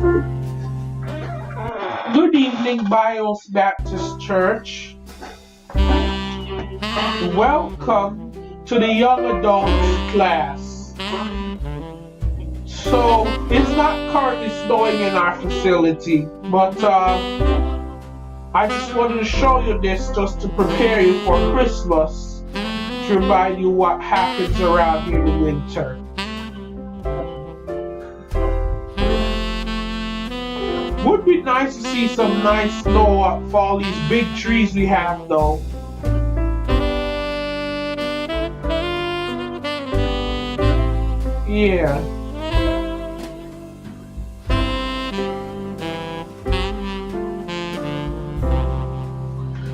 Good evening, Bios Baptist Church. Welcome to the young adults class. So, it's not currently snowing in our facility, but I just wanted to show you this just to prepare you for Christmas, to remind you what happens around here in the winter. Would be nice to see some nice snow up for all these big trees we have though. Yeah.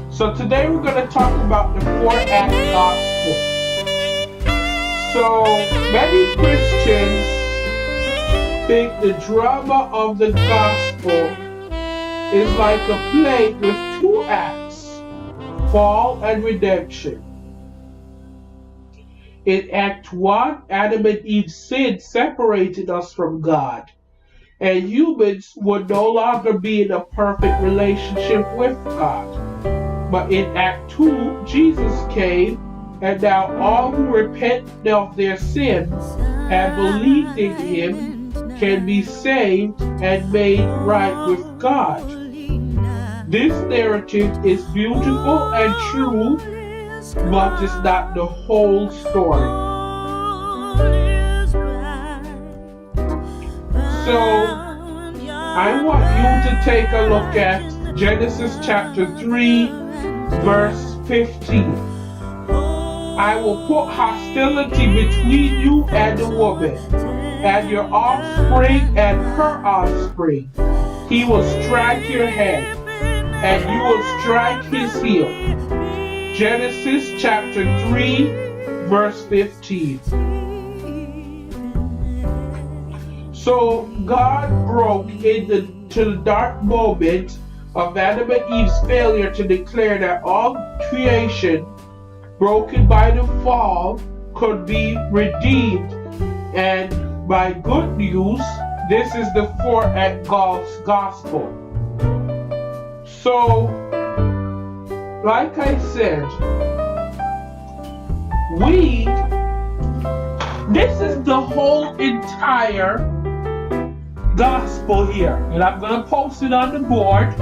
So today we're going to talk about the four-act gospel. So many Christians think the drama of the gospel is like a play with two acts, fall and redemption. In Act 1, Adam and Eve's sin separated us from God, and humans would no longer be in a perfect relationship with God. But in Act 2, Jesus came, and now all who repent of their sins and believed in Him can be saved and made right with God. This narrative is beautiful and true, but it's not the whole story. So, I want you to take a look at Genesis chapter 3, verse 15. I will put hostility between you and the woman, and your offspring and her offspring. He will strike your head, and you will strike his heel. Genesis chapter 3, verse 15. So God broke into the dark moment of Adam and Eve's failure to declare that all creation broken by the fall could be redeemed, and by good news, this is the four-act gospel. So, like I said, this is the whole entire gospel here. And I'm going to post it on the board.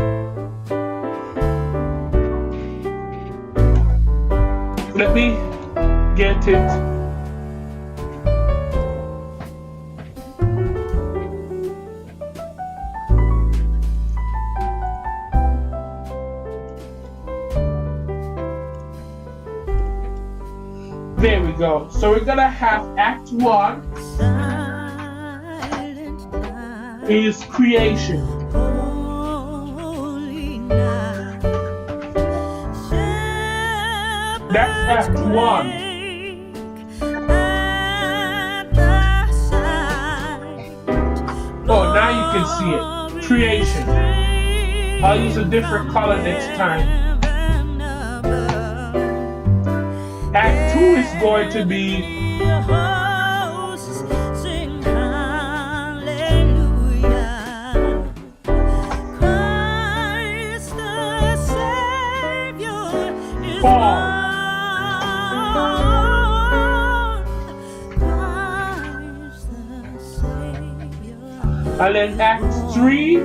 Let me get it. There we go. So we're gonna have Act 1 is creation. That's Act 1. Oh, now you can see it. Creation. I'll use a different color next time. Act 2 is going to be fall. And then Act 3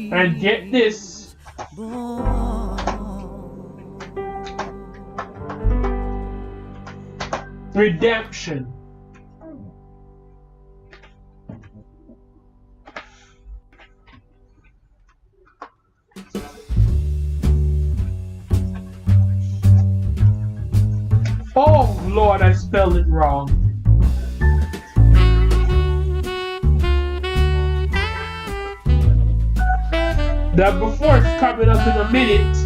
and get this, redemption. Oh Lord, I spelled it wrong. That before it's coming up in a minute.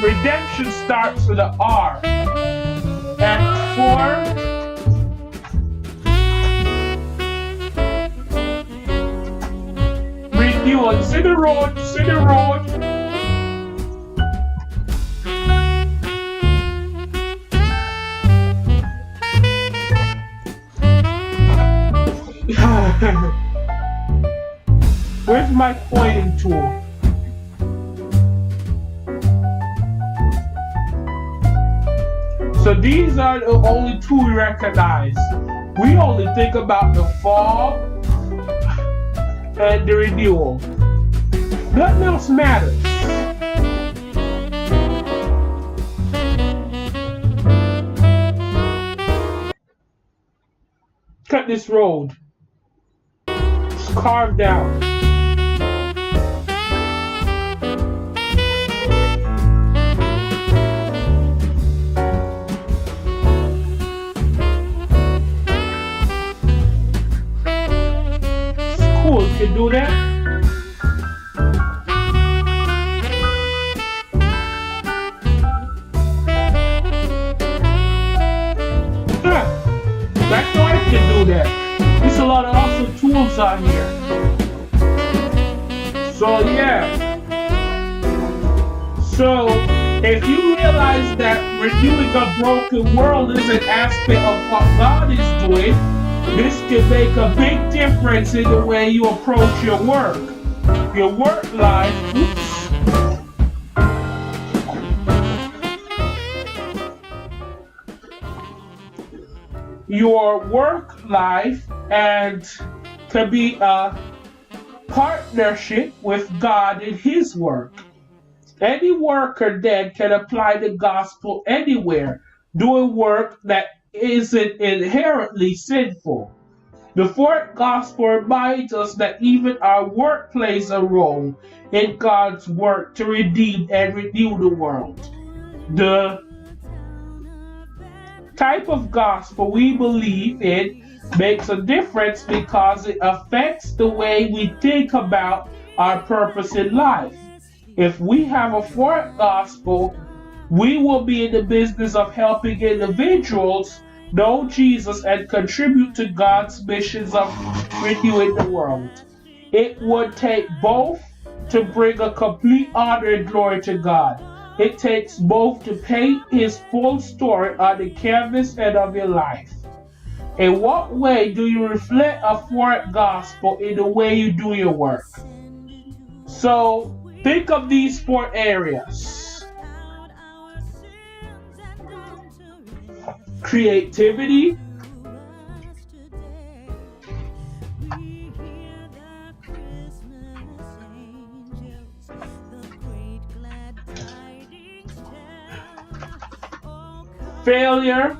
Redemption starts with an R. Act 4. Renewal. See the road, see the road. my pointing tool. So these are the only two we recognize. We only think about the fall and the renewal. Nothing else matters. Cut this road. It's carved out. Cool, you can do that. That's why I can do that. There's a lot of awesome tools on here. So yeah. So if you realize that renewing a broken world is an aspect of what God is doing, this can make a big difference in the way you approach your work life. Your work life, and to be a partnership with God in His work. Any worker then can apply the gospel anywhere, doing work that isn't inherently sinful. The fourth gospel reminds us that even our work plays a role in God's work to redeem and renew the world. The type of gospel we believe in makes a difference because it affects the way we think about our purpose in life. If we have a fourth gospel, we will be in the business of helping individuals know Jesus and contribute to God's missions of renewing the world. It would take both to bring a complete honor and glory to God. It takes both to paint His full story on the canvas and of your life. In what way do you reflect a fourth gospel in the way you do your work? So think of these four areas: creativity, failure,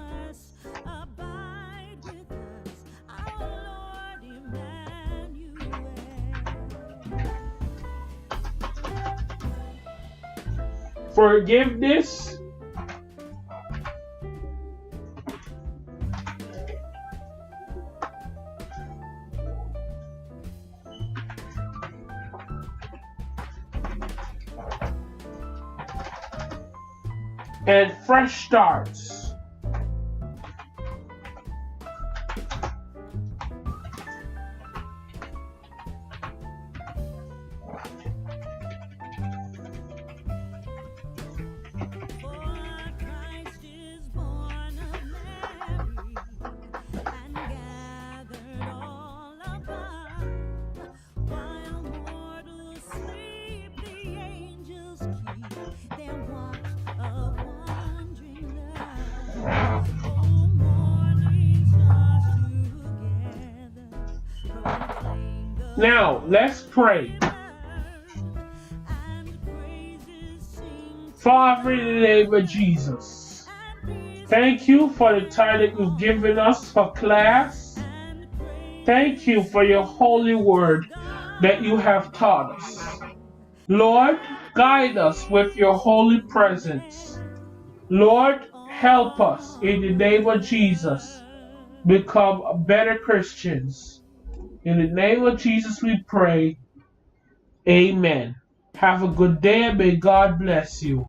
forgiveness, and fresh starts. Now, let's pray. Father, in the name of Jesus, thank you for the time that you've given us for class. Thank you for your holy word that you have taught us. Lord, guide us with your holy presence. Lord, help us in the name of Jesus become better Christians. In the name of Jesus we pray. Amen. Have a good day and may God bless you.